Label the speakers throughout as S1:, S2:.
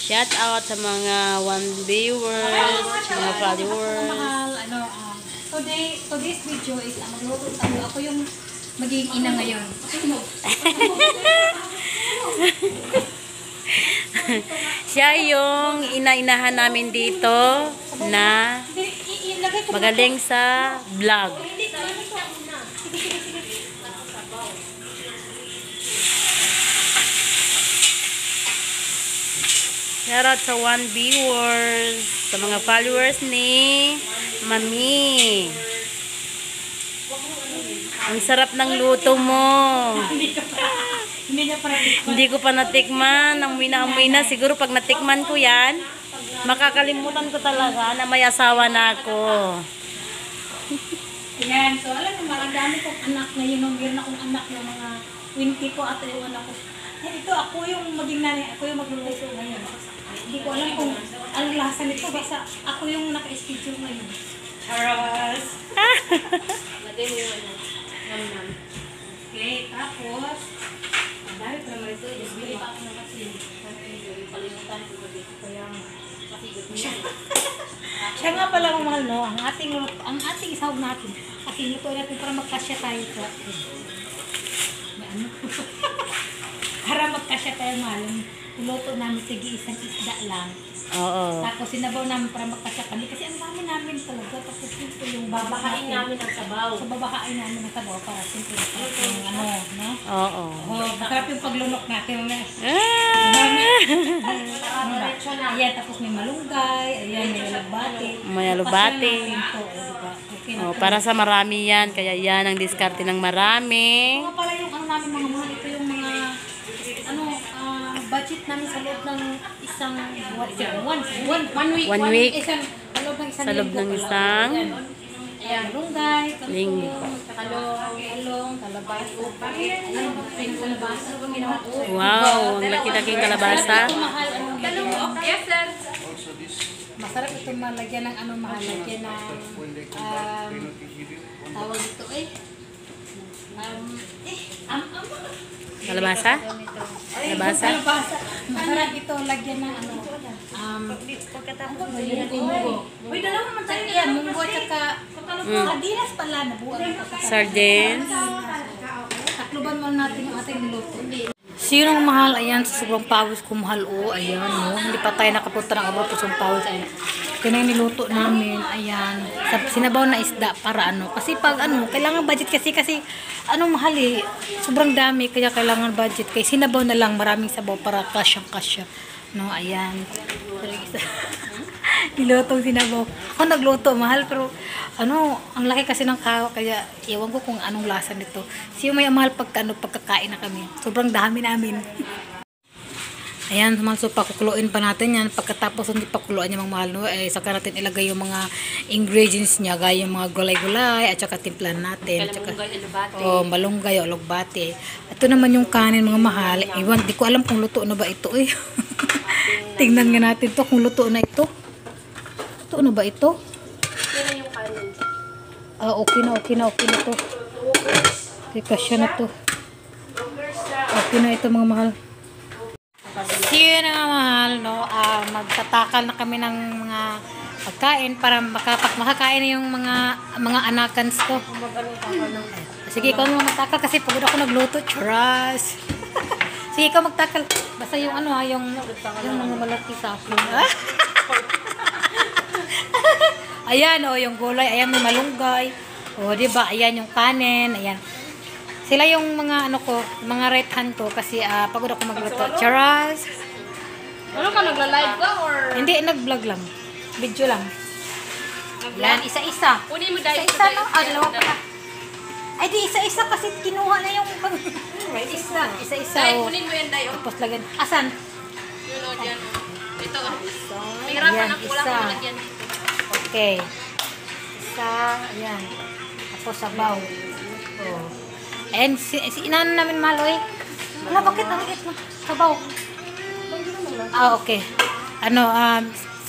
S1: Shout out sa mga viewers, mga followers.
S2: Mahal, today's video is magluto tayo. Ako yung magiging ina ngayon.
S1: Siya yung ina-inahan namin dito na magaling sa vlog. Shoutout sa 1 viewers, sa mga followers ni Mami. Ang sarap ng luto mo. Hindi ko pa natikman. Amoy na. Siguro pag natikman ko yan, makakalimutan ko talaga na may asawa na ako.
S2: Yan. So, alam mo, ang dami kong anak ngayon. Meron akong anak ng mga 20 ko at yung anak ko. Ito, ako yung maging nanay. Ako yung magluluto ngayon. Hindi ko alam kung anong lasa nito. Basta ako yung naka-schedule ngayon. Charas! Lagay mo yung nam-nam. Okay, tapos ang dami pa naman ito. Just bili pa ako ng kasi. Palimutan ko ba dito. Kaya masigot niya. Siya nga pala ang mahal, no? Ang ating isawag natin. Kasi luto natin para magkasya tayo. May ano? Para magkasya tayo, mahal. Luto namin sige isang isda lang.
S1: Oo.
S2: Tapos sinabaw namin para magkasya kami. Kasi ang dami namin talaga. Tapos ito yung babahain namin ng sabaw. So babahain namin ng sabaw para simple yung ano, no?
S1: Oo.
S2: Oh, masarap yung paglunok natin. Ayan, tapos may malunggay. Ayan, may alubate.
S1: May alubate. Oh, para sa marami yan. Kaya yan ang diskarte ng marami.
S2: Mga pala yung ano namin mga mahal. Ito yung mga budget namin sa loob ng isang one week. Sa loob ng isang ayan, lunggay, talong, kalabasa.
S1: Wow, ang laki-laking kalabasa.
S2: Yes, sir. Masarap ito malagyan ng ano, mahalagyan ng tawag ito
S1: Kalabasa? Kalabasa?
S2: Masarap ito lagyan ng ano. Uy, dalawa naman tayo. Yan, munggo at saka sardinas pala.
S1: Sardines.
S2: Takluban mo natin yung ating niluto. Sinong mahal? Ayan, sa sobrang pawis ko mahal. Oh, ayan, no. Hindi pa tayo nakapunta ng abro sa sobrang pawis. Ayan. Ito na yung niluto namin. Ayan. Sinabaw na isda para ano. Kasi pag ano, kailangan budget kasi ano mahal eh. Sobrang dami kaya kailangan budget. Kaya sinabaw na lang maraming sabaw para kasyang-kasya. No, ayan. Nilutong sinabaw. Ako nagluto, mahal. Pero ano, ang laki kasi ng kawa. Kaya ewan ko kung anong lasa nito. Siya may mahal pagkakain na kami. Sobrang dami namin. Ayan, so pakukuloyin pa natin yan. Pagkatapos hindi pakuluan niya mga mahal, no, saka natin ilagay yung mga ingredients niya, gaya yung mga gulay-gulay, at saka timplahan natin. Malunggay o alugbate. Ito naman yung kanin mga mahal. Di ko alam kung luto na ba ito eh. Tingnan nga natin to kung luto na ito. Luto na ba ito? Okay na to. Teka, siya na to. Okay na ito mga mahal. Sige na nga mahal, no? Magtatakal na kami ng mga pagkain para makakain na yung mga anakans ko. Sige, ikaw naman magtakal kasi pagod ako nagluto. Trust! Sige, ikaw magtakal. Basta yung ano yung mga malaki sa akin. Ayan, yung gulay. Ayan, may malunggay. Diba? Ayan yung kanin. Ayan. Sila yung mga mga right hand ko kasi pagod ako magluto. Charas!
S3: Ano ka, nagla-live ka or?
S2: Hindi, nag-vlog lang. Video lang. Yan, isa-isa.
S3: Kunin mo dahil.
S2: Isa-isa, no? Dalawa pala. Ay, di isa-isa kasi kinuha na yung isa-isa.
S3: Dahil kunin mo yan dahil.
S2: Tapos lagyan. Asan?
S3: Yun o, dyan. Ito. Mahirapan ako, wala kang lagyan dito.
S2: Okay. Isa, ayan. Tapos sabaw. And inano namin malo eh. Wala, bakit? Ang liit na. Sabaw. Okay.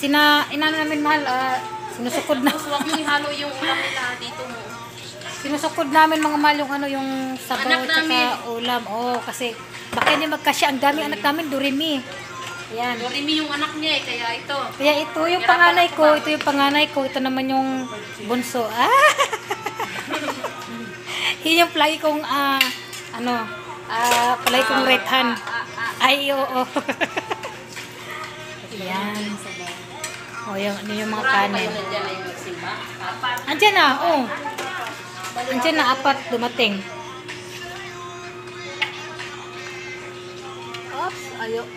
S2: Inano namin mahal, sinusukod na.
S3: Tapos huwag mo ihalo yung ulam nila dito mo.
S2: Sinusukod namin mga mahal yung sabaw at saka ulam. Kasi baka hindi magkasya. Ang dami anak namin, durimi. Yan.
S3: Doremi yung anak niya eh, kaya ito.
S2: Kaya ito yung panganay ko, ito yung panganay ko, ito naman yung bunso. Ah! Yun yung palagi kong, palagi kong right hand. Ay, oo. Yan. O, yung mga kanin.
S3: Nandiyan na yung magsimba. Apat.
S2: Andiyan na, oh. Andiyan na, 4 dumating. Oops,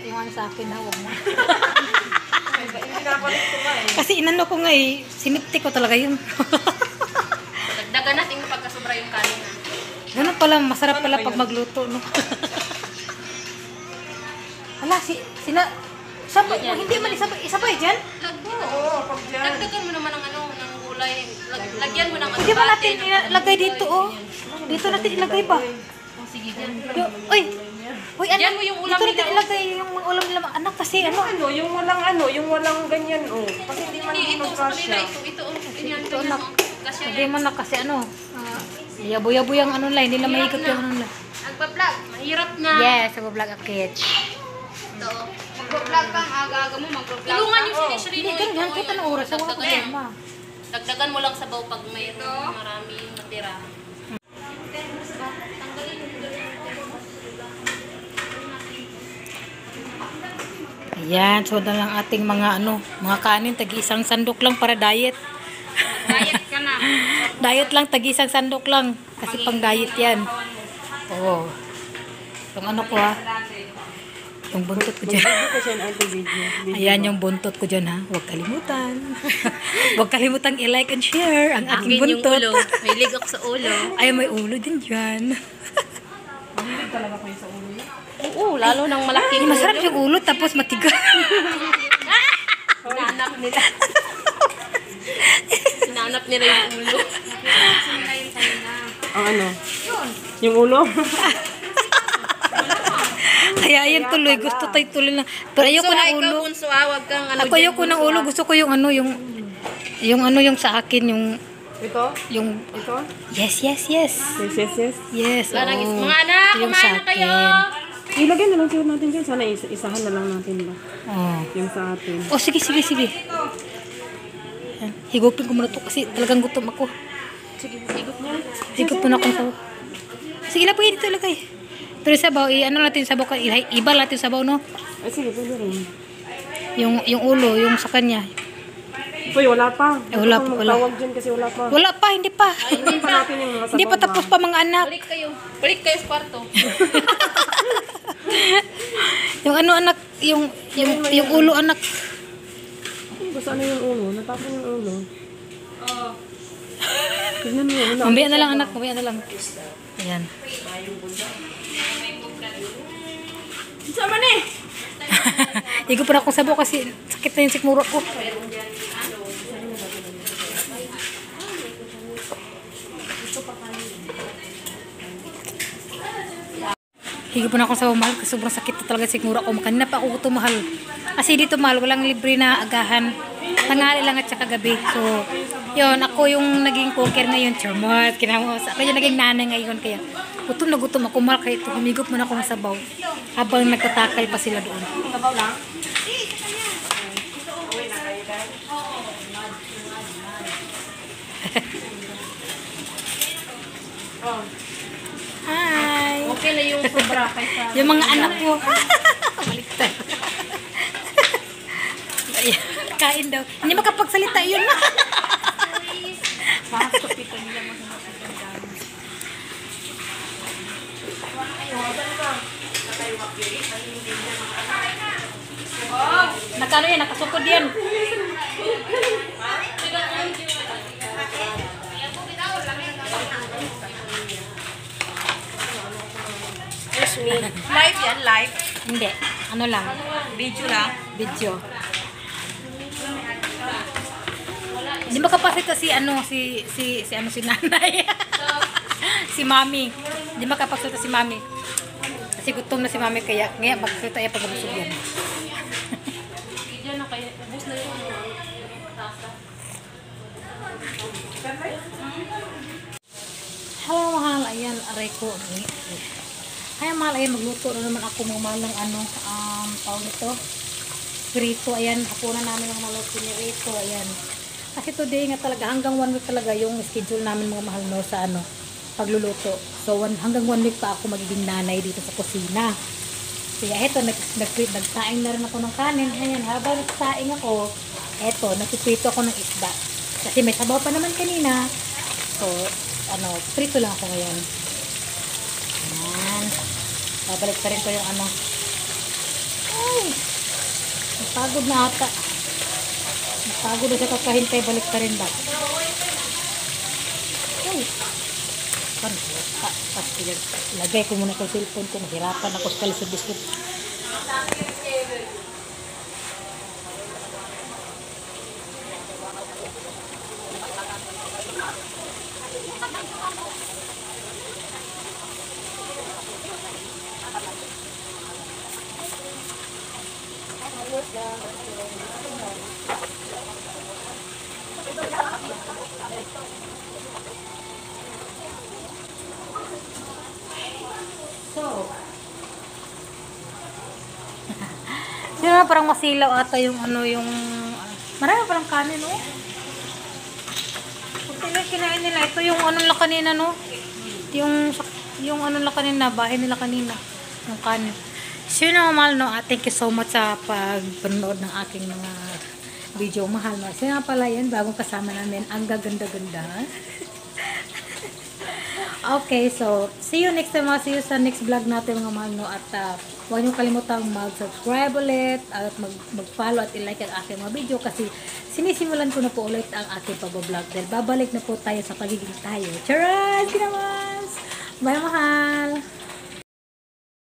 S2: yung ano sa akin na, huwag mo. Kasi inano ko nga eh, sinipti ko talaga yun.
S3: Dagdagan natin pagkasobra yung kanin.
S2: Ganun pala, masarap pala pag magluto, no? Hala, hindi man isabay dyan?
S3: Dagdagan mo naman ng ng gulay. Lagyan mo ng
S2: Pwede ba natin ilagay dito, oh? Dito natin ilagay ba?
S3: Oh, sige dyan.
S2: Uy, ano?
S3: Yan mo yung ulam
S2: Dito natin
S3: nila.
S2: ilagay yung mga ulam nila. Anak, kasi ano?
S4: Yung walang ganyan, oh. Kasi hindi man
S3: Hindi, ito sa kanila. Ito.
S2: Ito, anak. Hindi man na kasi ano. Yabo-yabo yung ano lang, hindi na mahigop yung ano lang.
S3: Nagpa-vlog. Mahirap na.
S2: Yes, mag-vlog ako, Kitch.
S3: Ito. Mag-vlog kang aga-aga mo. Mag-vlog tulungan yung sinisiri mo.
S2: Hindi, ganyan, kahit anong oras. Ako ako problema.
S3: Dagdagan mo lang sabaw pag mayroong maraming natira.
S2: Ayan, so na lang ating mga mga kanin, tagi-isang sandok lang para diet.
S3: Diet ka na.
S2: Diet lang, tagi-isang sandok lang. Kasi pang diet yan. Oo. Yung ano ko ha. Yung buntot ko dyan. Ayan yung buntot ko dyan ha. Huwag kalimutan. Huwag kalimutan i-like and share ang aking buntot.
S3: May ligok sa ulo.
S2: Ay, may ulo din dyan.
S3: Oo, lalo ng malaking
S2: Masarap yung ulo tapos matigas.
S3: Sinanap nila. Sinanap nila yung ulo.
S4: Ang ano? Yung ulo?
S2: Kaya yan tuloy. Gusto tayo tuloy lang. Pero ayoko ng ulo.
S3: Bunso, wag kang ano.
S2: Ako ayoko ng ulo. Gusto ko yung yung sa akin.
S4: Ito?
S2: Yung
S4: Ito?
S2: yes.
S4: Yes.
S2: Yes.
S3: Wala nang
S2: oo.
S3: mga anak,
S2: Yung
S3: kumain
S2: sa
S3: na kayo.
S2: akin.
S4: Ilagay na lang siguro natin dyan. Sana isahan na lang natin ba?
S2: Oh.
S4: Yung sa atin.
S2: Oh, sige. Yan. Higupin ko muna to kasi talagang gutom ako.
S3: Sige, higop niya.
S2: Higup muna akong sabaw. Sige, ilagay dito, ilagay. Pero sabaw, ano natin sabaw ka, iba natin sabaw, no?
S4: Ay, sige, pwede rin.
S2: Yung ulo, yung sa kanya.
S4: Uy, wala pa.
S2: Wala pa, wala.
S4: Magtawag dyan kasi wala pa.
S2: Wala pa, hindi pa.
S4: Hindi pa natin yung mga sabaw.
S2: Hindi pa tapos pa mga anak.
S3: Balik kayo sa kwarto.
S2: Yung ano anak, yung ulo anak.
S4: Gusto ano yung ulo? Natapon yung ulo. Tignan mo.
S2: Mamaya na lang anak, mamaya na lang. Ayan.
S3: Sama ni.
S2: Higo pa na akong sabaw kasi sakit na yung sikmura ko. Higo pa na akong sabaw, mahal kasi sobrang sakit na talaga yung sikmura ko. Kanina pa ako ito mahal. Kasi dito mahal, walang libre na agahan. Tanghali lang at saka gabi. So, yun, ako yung naging cooker ngayon. Charmot, kinamos. Ako yung naging nanay ngayon. Kaya, gutom na gutom ako. Mahal kaya ito. Humigop muna ako ng sabaw. Habang nagtatakal pa sila doon.
S4: Sabaw lang?
S2: Hi!
S3: Okay na yung sobra kaysa.
S2: Yung mga anak ko. Baliktad. Ayan, kain daw. Hindi makapagsalita yun. Nakano yan, nakasukod yan.
S3: Excuse me. Live yan, live.
S2: Hindi, ano lang.
S3: Video lang.
S2: Video. Hindi makapagsalita si nanay. Si mami. Hindi makapagsalita si mami. Kasi gutom na si mami kaya ngayon magsalita niya pag busog yan.
S3: Diyan na kayo. Ubus na yung tasa.
S2: Hello mahal, ayan, aray ko. Kaya mahal, ayan, magluto na naman ako mga mahal ng tawag nito. prito. Ayan, hapunan namin ng mga pinirito. Ayan. Kasi today nga talaga, hanggang 1 week talaga yung schedule namin mga mahal no sa ano, pagluluto. So, hanggang 1 week pa ako magiging nanay dito sa kusina. Kaya eto, nagsaing na rin ako ng kanin. Ayan, habang nagsaing ako, eto, nagpiprito ako ng isda. Kasi may sabaw pa naman kanina. So, ano, prito lang ako ngayon. Ayan. Babalik pa rin ko yung ano. Ay! Napagod na ata. Napagod na siya kakahintay. Balik pa rin ba? Ay! Lagay ko muna yung cellphone ko. Mahirapan ako sa kalisod-bisod. So, yun na, parang masilaw ata yung ano, yung marami parang kanin, no? Kung sila kinain nila, ito yung ano nila kanina, no? Yung ano nila kanina, bahay nila kanina, yung kanin. So, yun na, mahal, no? Thank you so much sa pagpanood ng aking mga video, mahal, no? So, nga pala yan, bagong kasama namin, ang gaganda-ganda. Okay, so, see you next time, see you sa next vlog natin, mga mahal, no? At, huwag niyo kalimutang mag-subscribe ulit at mag-follow at i-like ang aking mga video kasi sinisimulan ko na po ulit ang aking pag-vlog dahil babalik na po tayo sa pagiging tayo. Charas! Kinamas! Bye, mahal!